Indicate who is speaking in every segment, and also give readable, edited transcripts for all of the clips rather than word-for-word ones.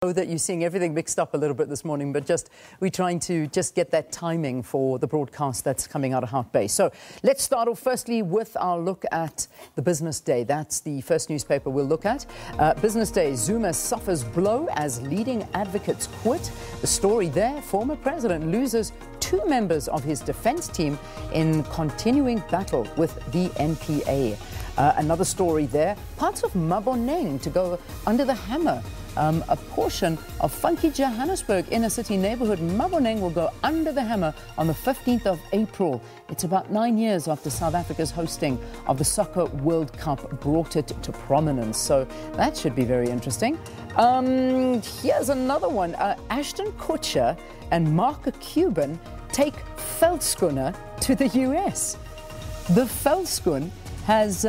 Speaker 1: Know that you're seeing everything mixed up a little bit this morning, but we're trying to just get that timing for the broadcast that's coming out of Hout Bay. So let's start off firstly with our look at the Business Day. That's the first newspaper we'll look at. Business Day, Zuma suffers blow as leading advocates quit. The story there, former president loses 2 members of his defense team in continuing battle with the NPA. Another story there, parts of Maboneng to go under the hammer. A portion of funky Johannesburg inner city neighborhood Maboneng will go under the hammer on the 15th of April. It's about 9 years after South Africa's hosting of the Soccer World Cup brought it to prominence. So that should be very interesting. Here's another one. Ashton Kutcher and Mark Cuban take Veldschooner to the US. The Veldschoen has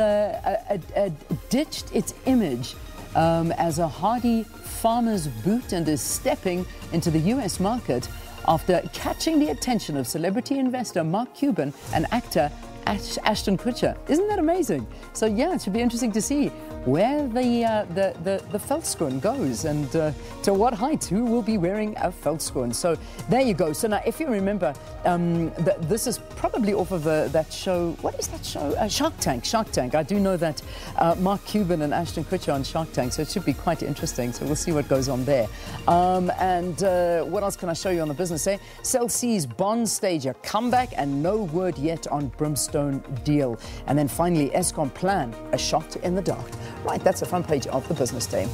Speaker 1: ditched its image as a hardy farmer's boot and is stepping into the US market after catching the attention of celebrity investor Mark Cuban and actor Ashton Kutcher. Isn't that amazing? So yeah, it should be interesting to see where the Veldschooen goes and to what height, who will be wearing a Veldschooen. So there you go. So now, if you remember, this is probably off of that show. What is that show? Shark Tank. Shark Tank. I do know that Mark Cuban and Ashton Kutcher on Shark Tank, so it should be quite interesting. So we'll see what goes on there. And what else can I show you on the Business Day? Cell C's bond stage a comeback and no word yet on Brimstone deal. And then finally, Eskom plan a shot in the dark. Right, that's the front page of the Business Day.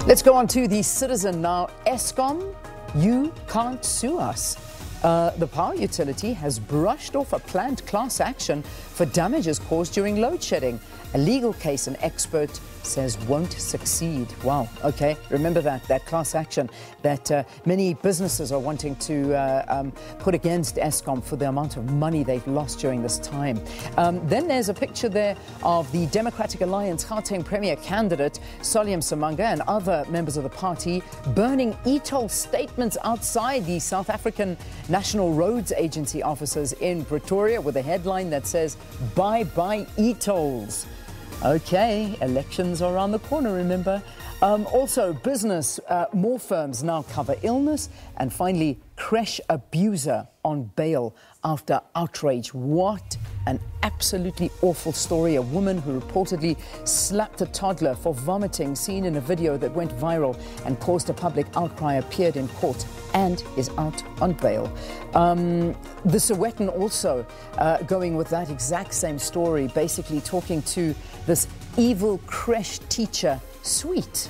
Speaker 1: Let's go on to the Citizen now. Eskom, you can't sue us. The power utility has brushed off a planned class action for damages caused during load shedding. A legal case an expert says won't succeed. Wow, okay, remember that class action that many businesses are wanting to put against Eskom for the amount of money they've lost during this time. Then there's a picture there of the Democratic Alliance Gauteng Premier candidate Solium Samanga and other members of the party burning e-toll statements outside the South African National Roads Agency offices in Pretoria with a headline that says, "Bye-bye e-tolls." Okay, elections are around the corner, remember. Also, business, more firms now cover illness. And finally, creche abuser on bail after outrage. What an absolutely awful story. A woman who reportedly slapped a toddler for vomiting, seen in a video that went viral and caused a public outcry, appeared in court and is out on bail. The Sowetan also going with that exact same story, basically talking to this evil creche teacher, sweet.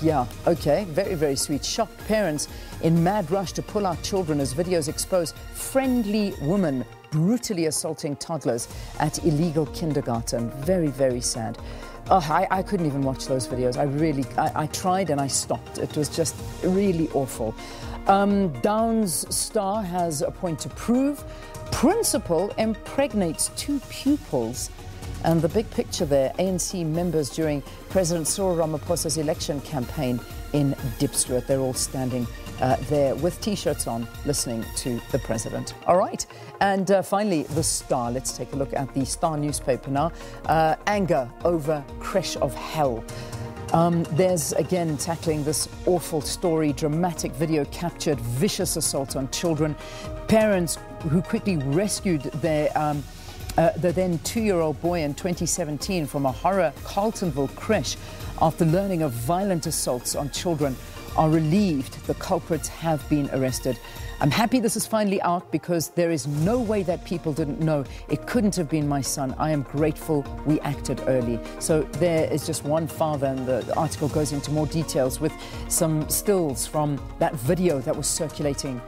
Speaker 1: Yeah, okay, very, very sweet. Shocked parents in mad rush to pull out children as videos expose friendly woman brutally assaulting toddlers at illegal kindergarten. Very, very sad. Oh, I couldn't even watch those videos. I tried and I stopped. It was just really awful. Downs Star has a point to prove. Principal impregnates 2 pupils. And the big picture there, ANC members during President Cyril Ramaphosa's election campaign in Diepsloot. They're all standing there with T-shirts on, listening to the president. All right. And finally, the Star. Let's take a look at the Star newspaper now. Anger over creche of hell. There's again tackling this awful story, dramatic video captured, vicious assault on children. Parents who quickly rescued their the then 2-year-old boy in 2017 from a horror Carltonville creche after learning of violent assaults on children are relieved the culprits have been arrested. I'm happy this is finally out because there is no way that people didn't know. It couldn't have been my son. I am grateful we acted early. So there is just one father, and the article goes into more details with some stills from that video that was circulating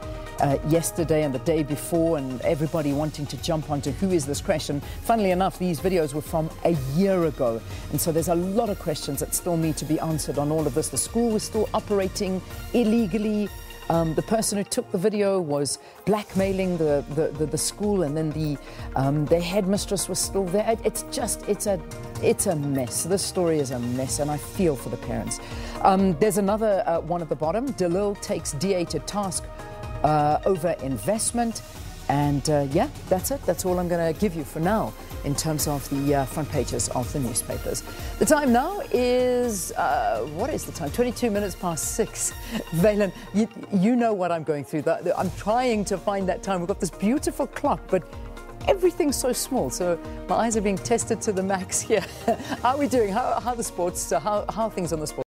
Speaker 1: yesterday and the day before, and everybody wanting to jump onto who is this creche. And funnily enough, these videos were from a year ago, and so there's a lot of questions that still need to be answered on all of this. The school was still operating illegally. The person who took the video was blackmailing the school, and then the headmistress was still there. It's a mess. This story is a mess, and I feel for the parents. There's another one at the bottom. DeLille takes DA to task over investment. And yeah, that's it. That's all I'm going to give you for now in terms of the front pages of the newspapers. The time now is, what is the time? 22 minutes past 6. Valen, you know what I'm going through. I'm trying to find that time. We've got this beautiful clock, but everything's so small, so my eyes are being tested to the max here. How are we doing? How are the sports? How are things on the sports?